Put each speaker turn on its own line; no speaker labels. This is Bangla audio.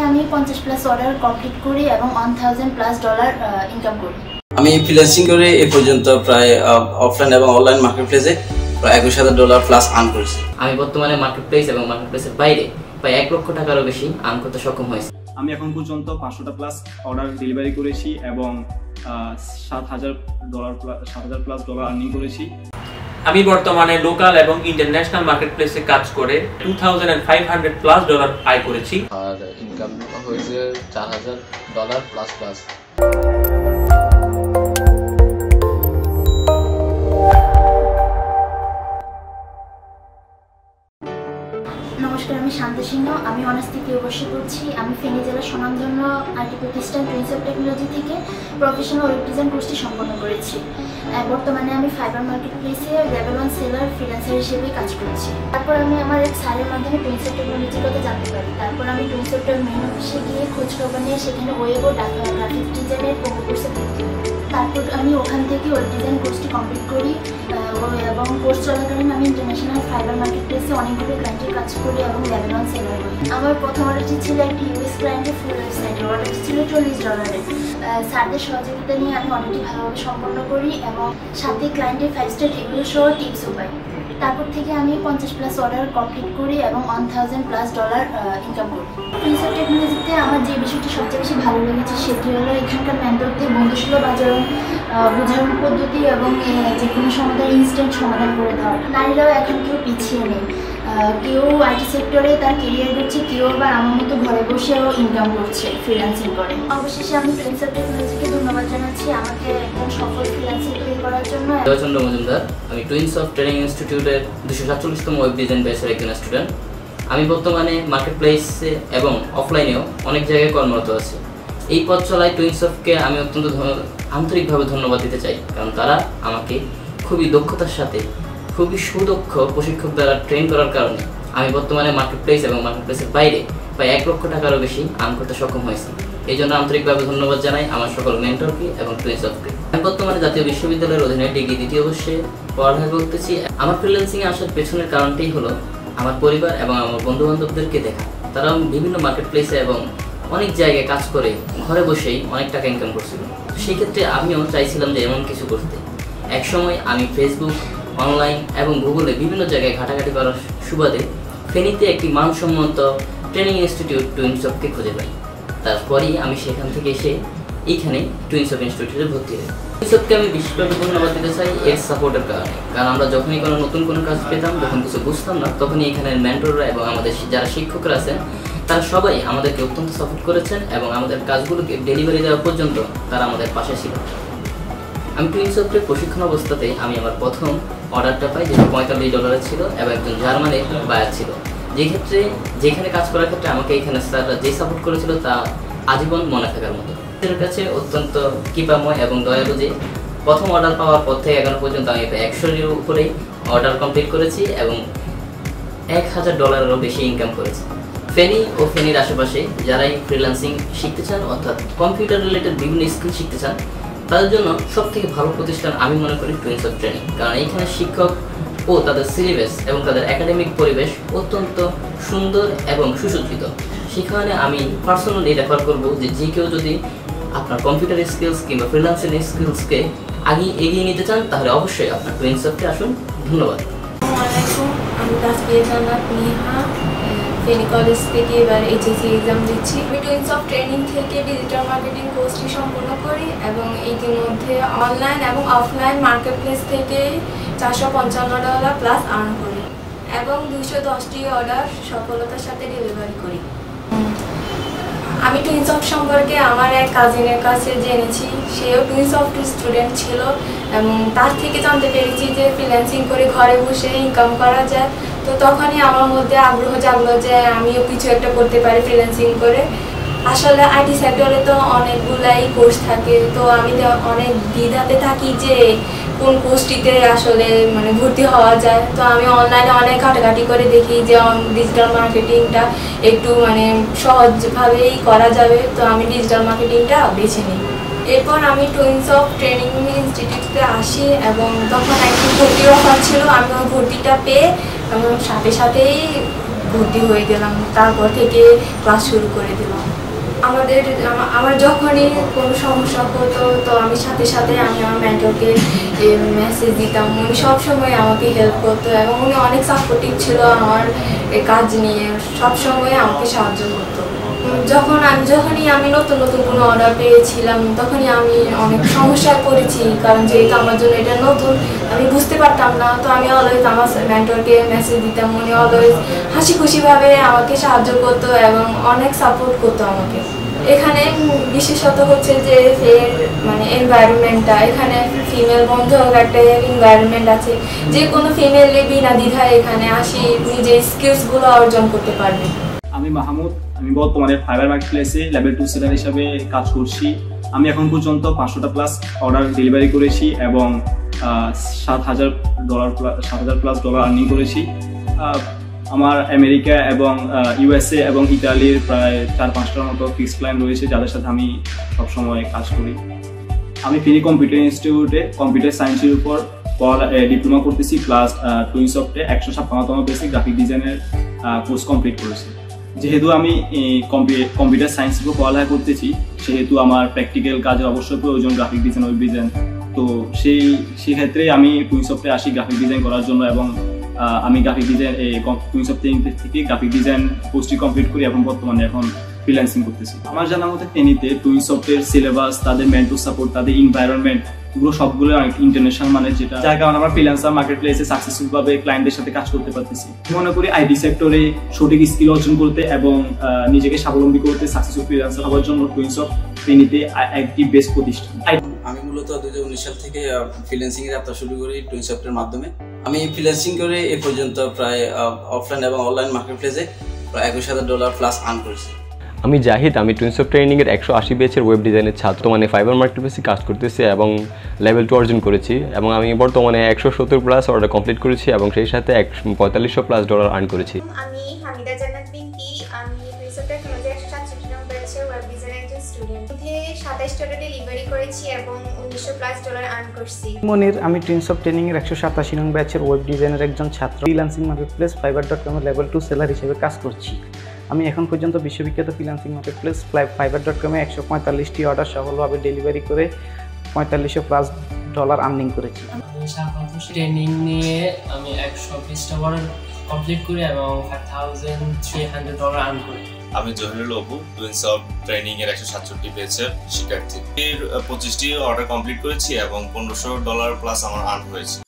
আমি 50 প্লাস অর্ডার কমপ্লিট করি এবং $1000+ ইনকাম করি।
আমি ফ্রিল্যান্সিং করে এই পর্যন্ত প্রায় অফলাইন এবং অনলাইন মার্কেটপ্লেসে প্রায় $21,000+ আর্ন করেছি।
আমি বর্তমানে মার্কেটপ্লেস এবং মার্কেটপ্লেসের বাইরে প্রায় $1 লক্ষ টাকারও বেশি আর্ন করতে সক্ষম হয়েছি।
আমি এখন পর্যন্ত 500টা প্লাস অর্ডার ডেলিভারি করেছি এবং $7,000+ আর্নিং করেছি।
আমি বর্তমানে লোকাল এবং ইন্টারন্যাশনাল মার্কেটপ্লেসে কাজ করে $2,500+ আয় করেছি
আর ইনকাম হয়েছে $4,000++।
নমস্কার, আমি শান্ত সিংহ। আমি অনার্স তৃতীয় বর্ষে পড়ছি। আমি ফেনী জেলার স্বনামধন্য আইটি প্রতিষ্ঠান টুইনসফট টেকনোলজি থেকে প্রফেশনাল ওয়েব ডিজাইন কোর্সটি সম্পন্ন করেছি। বর্তমানে আমি ফাইবার মার্কেটপ্লেসে লেভেল 1 সেলার ফ্রিল্যান্সার হিসেবে কাজ করছি। তারপর আমি আমার এক স্যারের মাধ্যমে টুইনসফট টেকনোলজির কথা জানতে পারি। তারপর আমি টুইনসফটের মেইন অফিসে গিয়ে খোঁজখবর নিয়ে সেখানে ওয়েব ও গ্রাফিক্স ডিজাইনের কোর্সে ভর্তি হই। তারপর আমি ওখান থেকে ওয়েব ডিজাইন কোর্সটি কমপ্লিট করি এবং কোর্স চলাকালীন আমি ইন্টারন্যাশনাল ফাইবার মার্কেটপ্লেসে অনেকগুলো ক্লায়েন্টের কাজ করি এবং লেভেল 1 সেলার হই। আমার প্রথম অর্ডারটি ছিল একটি ইউএস ক্লায়েন্টের ফুল ওয়েবসাইটের। অর্ডারটি ছিল $40। স্যারদের সহযোগিতা নিয়ে আমি অর্ডারটি ভালোভাবে সম্পন্ন করি এবং সাথে ক্লায়েন্টের 5 স্টার রিভিউ সহ টিপসও পাই। তারপর থেকে আমি 50 প্লাস অর্ডার কমপ্লিট করি এবং $1000+ ইনকাম করি। টুইনসফট টেকনোলজিতে আমার যে বিষয়টি সবচেয়ে বেশি ভালো লেগেছে সেটি হলো এখানকার মেন্টরদের বন্ধুসুলভ আচরণ, বোঝানোর পদ্ধতি এবং যে কোনো সমাধান ইনস্ট্যান্ট সমাধান করে দেওয়া। নারীরাও এখন কেউ পিছিয়ে নেই। কেউ আইটি সেক্টরে তার কেরিয়ার করছে, কেউ আবার আমার মতো ঘরে বসেও ইনকাম করছে ফ্রিল্যান্সিং করে। অবশেষে আমি টুইনসফট টেকনোলজিকে ধন্যবাদ জানাচ্ছি আমাকে একজন সফল ফ্রিল্যান্সিং তৈরি করার জন্য।
জয়চন্দ্র মজুমদার, আমি টুইনসফট ট্রেনিং ইনস্টিটিউটের 247তম ওয়েব ডিজাইন ব্যাচের একজন স্টুডেন্ট। আমি বর্তমানে মার্কেটপ্লেসে এবং অফলাইনেও অনেক জায়গায় কর্মরত আছি। এই পথ চলায় টুইনসফটকে আমি অত্যন্ত আন্তরিকভাবে ধন্যবাদ দিতে চাই, কারণ তারা আমাকে খুবই দক্ষতার সাথে খুবই সুদক্ষ প্রশিক্ষক দ্বারা ট্রেন করার কারণে আমি বর্তমানে মার্কেটপ্লেস এবং মার্কেটপ্লেসের বাইরে প্রায় $1 লক্ষ টাকারও বেশি আর্ন করতে সক্ষম হয়েছি। এই জন্য আন্তরিকভাবে ধন্যবাদ জানাই আমার সকল মেন্টরকে এবং টুইনসফটকে। আমি বর্তমানে জাতীয় বিশ্ববিদ্যালয়ের অধীনে ডিগ্রি 2য় বর্ষে পড়ালেখা করতেছি। আমার ফ্রিল্যান্সিংয়ে আসার পেছনের কারণটাই হলো আমার পরিবার এবং আমার বন্ধুবান্ধবদেরকে দেখা। তারা বিভিন্ন মার্কেটপ্লেসে এবং অনেক জায়গায় কাজ করে ঘরে বসেই অনেক টাকা ইনকাম করছিল। সেই ক্ষেত্রে আমিও চাইছিলাম যে এমন কিছু করতে। একসময় আমি ফেসবুক, অনলাইন এবং গুগলে বিভিন্ন জায়গায় ঘাটাঘাটি করার সুবাদে ফেনীতে একটি মানসম্মত ট্রেনিং ইনস্টিটিউট টুইনসফটকে খুঁজে পাই। তারপরেই আমি সেখান থেকে এসে এইখানে টুইনসফট ইনস্টিটিউটে ভর্তি হই। টুইনসফটকে আমি বিশেষভাবে ধন্যবাদ দিতে চাই এর সাপোর্টের কারণে। কারণ আমরা যখনই নতুন কোনো কাজ পেতাম, যখন কিছু বুঝতাম না, তখনই এখানের মেন্টররা এবং আমাদের যারা শিক্ষকরা আছেন তারা সবাই আমাদেরকে অত্যন্ত সাপোর্ট করেছেন এবং আমাদের কাজগুলোকে ডেলিভারি দেওয়া পর্যন্ত তারা আমাদের পাশে ছিল। আমি টুইনসফটের প্রশিক্ষণ অবস্থাতেই আমি আমার প্রথম অর্ডারটা পাই, যেটা $45 ছিল এবং একজন জার্মানের বায়ার ছিল। যেখানে কাজ করার ক্ষেত্রে আমাকে এখানে স্যাররা যে সাপোর্ট করেছিল তা আজীবন মনে থাকার মতো। এর কাছে অত্যন্ত কৃপাময় এবং দয়ালু যে প্রথম অর্ডার পাওয়ার পর থেকে এখনো পর্যন্ত আমি 100-এর উপরেই অর্ডার কমপ্লিট করেছি এবং $1000-এরও বেশি ইনকাম করেছি। ফেনী ও ফেনীর আশেপাশে যারাই ফ্রিল্যান্সিং শিখতে চান, অর্থাৎ কম্পিউটার রিলেটেড বিভিন্ন স্কিল শিখতে চান, তাদের জন্য সবথেকে ভালো প্রতিষ্ঠান আমি মনে করি টুইনসফট ট্রেনিং। কারণ এইখানে শিক্ষক ও তাদের সিলেবাস এবং তাদের একাডেমিক পরিবেশ অত্যন্ত সুন্দর এবং সুসজ্জিত। সেখানে আমি পার্সোনালি রেফার করবো যে কেউ যদি আপনার কম্পিউটার স্কিলস কিংবা ফ্রিল্যান্সিং স্কিলসকে এগিয়ে নিতে চান, তাহলে অবশ্যই আপনার টুইনসফটে আসুন। ধন্যবাদ।
ফেনী কলেজ থেকে এবার এইচএসসি এক্সাম দিচ্ছি। আমি টুইনসফট ট্রেনিং থেকে ডিজিটাল মার্কেটিং কোর্সটি সম্পূর্ণ করি এবং ইতিমধ্যে অনলাইন এবং অফলাইন মার্কেটপ্লেস থেকে $455+ আর্ন করি এবং 210টি অর্ডার সফলতার সাথে ডেলিভারি করি। আমি টুইনসফট সম্পর্কে আমার এক কাজিনের কাছে জেনেছি, সেও টুইনসফট স্টুডেন্ট ছিল এবং তার থেকে জানতে পেরেছি যে ফ্রিল্যান্সিং করে ঘরে বসে ইনকাম করা যায়। তো তখনই আমার মধ্যে আগ্রহ জাগলো যে আমিও কিছু একটা করতে পারি ফ্রিল্যান্সিং করে। আসলে আইটি সেক্টরে তো অনেকগুলাই কোর্স থাকে, তো আমি অনেক দ্বিধাতে থাকি যে কোন কোর্সটিতে আসলে ভর্তি হওয়া যায়। তো আমি অনলাইনে অনেক ঘাটাঘাটি করে দেখি যে ডিজিটাল মার্কেটিংটা একটু সহজভাবেই করা যাবে, তো আমি ডিজিটাল মার্কেটিংটা বেছে নিই। এরপর আমি টুইনসফট ট্রেনিং ইনস্টিটিউটে আসি এবং তখন একটি ভর্তির অফার ছিল। আমি ওই ভর্তিটা পেয়ে এবং সাথে সাথেই ভর্তি হয়ে গেলাম, তারপর থেকে ক্লাস শুরু করে দিলাম। আমার যখনই কোনো সমস্যা হতো তো আমি সাথে সাথে আমি আমার মেন্টরকে মেসেজ দিতাম। উনি সবসময় আমাকে হেল্প করতো এবং উনি অনেক সাপোর্টিভ ছিল আমার কাজ নিয়ে, সবসময় আমাকে সাহায্য করতো। যখনই আমি নতুন নতুন কোনো অর্ডার পেয়েছিলাম তখনই আমি অনেক সমস্যায় পড়েছি, কারণ যেহেতু আমার জন্য এটা নতুন, আমি বুঝতে পারতাম না। তো আমি অলওয়েজ আমার মেন্টরকে মেসেজ দিতাম, উনি অলওয়েজ হাসি খুশিভাবে আমাকে সাহায্য করতো এবং অনেক সাপোর্ট করতো আমাকে। এখানে বিশেষত হচ্ছে যে এনভায়রনমেন্টটা, এখানে ফিমেল বন্ধক একটা এনভায়রনমেন্ট আছে, যে কোনো ফিমেল বিনা দ্বিধায় এখানে আসি নিজের স্কিলসগুলো অর্জন করতে পারবে।
আমি মাহমুদ, আমি বর্তমানে ফাইবার মার্কেট প্লেসে লেভেল 2 সেলার হিসাবে কাজ করছি। আমি এখন পর্যন্ত 500টা প্লাস অর্ডার ডেলিভারি করেছি এবং $7,000 প্লাস আর্নিং করেছি। আমার আমেরিকা এবং ইউএসএ এবং ইতালির প্রায় 4-5টার মতো ফিক্সড ক্লায়েন্ট রয়েছে, যাদের সাথে আমি সবসময় কাজ করি। আমি ফিনি কম্পিউটার ইনস্টিটিউটে কম্পিউটার সায়েন্সের উপর ডিপ্লোমা করতেছি, প্লাস টুইনসফটে 156তম বেসিক গ্রাফিক ডিজাইনের কোর্স কমপ্লিট করেছি। যেহেতু আমি কম্পিউটার সায়েন্সের উপর পড়ালেখা করতেছি, সেহেতু আমার প্র্যাকটিক্যাল কাজের অবশ্যই প্রয়োজন গ্রাফিক ডিজাইন, ওয়েব ডিজাইন। তো সেই ক্ষেত্রে আমি টুইনসফটে আসি গ্রাফিক ডিজাইন করার জন্য এবং আমি গ্রাফিক ডিজাইন টুইনসফট থেকে গ্রাফিক ডিজাইন কোর্সটি কমপ্লিট করি এবং বর্তমানে এখন ফ্রিল্যান্সিং করতেছি। আমার জানা মতে ফেনীতে টুইনসফটের সিলেবাস, তাদের মেন্টর সাপোর্ট, তাদের এনভায়রনমেন্ট, এগুলো সবগুলো ইন্টারন্যাশনাল মানের, যার কারণে আমরা ফ্রিল্যান্সার মার্কেট প্লেসে সাকসেসফুল ভাবে ক্লায়েন্টদের সাথে কাজ করতে পারতেছি। মনে করি আইটি সেক্টরে সঠিক স্কিল অর্জন করতে এবং নিজেকে স্বাবলম্বী করতে সাকসেসফুল ফ্রিল্যান্সার হওয়ার জন্য টুইনসফট ফেনীতে একটি বেস্ট প্রতিষ্ঠান।
আমি মূলত 2019 সাল থেকে ফ্রিল্যান্সিং এর যাত্রা শুরু করি টুইনসফটের মাধ্যমে। আমি ফ্রিল্যান্সিং করে এ পর্যন্ত প্রায় অফলাইন এবং অনলাইন মার্কেট প্লেসে প্রায় $21,000 প্লাস আর্ন করেছি।
আমি জাহিদ, আমি টুইনসফট ট্রেনিংয়ের 180 ব্যাচের ওয়েব ডিজাইনের ছাত্র। মানে ফাইবার মার্কেট প্লেসে কাজ করতেছি এবং লেভেল 2 অর্জন করেছি এবং আমি বর্তমানে 170 প্লাস অর্ডার কমপ্লিট করেছি এবং সেই সাথে $4500 প্লাস আর্ন করেছি।
আমি হামিদা জান্নাত বিনতি, আমি টুইনসফট টেকনোলজি 167 নং ব্যাচের ওয়েব ডিজাইনের একজন স্টুডেন্ট। 27টা ডেলিভারি করেছি এবং $1900 প্লাস আর্ন করছি।
মনির, আমি টুইনসফট ট্রেনিংয়ের 187 নং ব্যাচের ওয়েব ডিজাইনের একজন ছাত্র। ফ্রিল্যান্সিং মার্কেট প্লেস fiverr.com এর লেভেল 2 সেলার হিসেবে কাজ করছি। আমি এখন পর্যন্ত বিশ্ববিখ্যাত ফ্রিল্যান্সিং মার্কেট প্লেস fiverr.com এ 145টি অর্ডার সফলভাবে ডেলিভারি করে $4500 প্লাস আর্নিং করেছি।
ট্রেনিং নিয়ে আমি 120টা অর্ডার কমপ্লিট করি এবং $5,300 আর্ন করি।
আমি জহিরুল অপু, টুইনসফট ট্রেনিং এর 167 ব্যাচের শিক্ষার্থী। 25টি অর্ডার কমপ্লিট করেছি এবং $1500 প্লাস আমার আর্ন হয়েছে।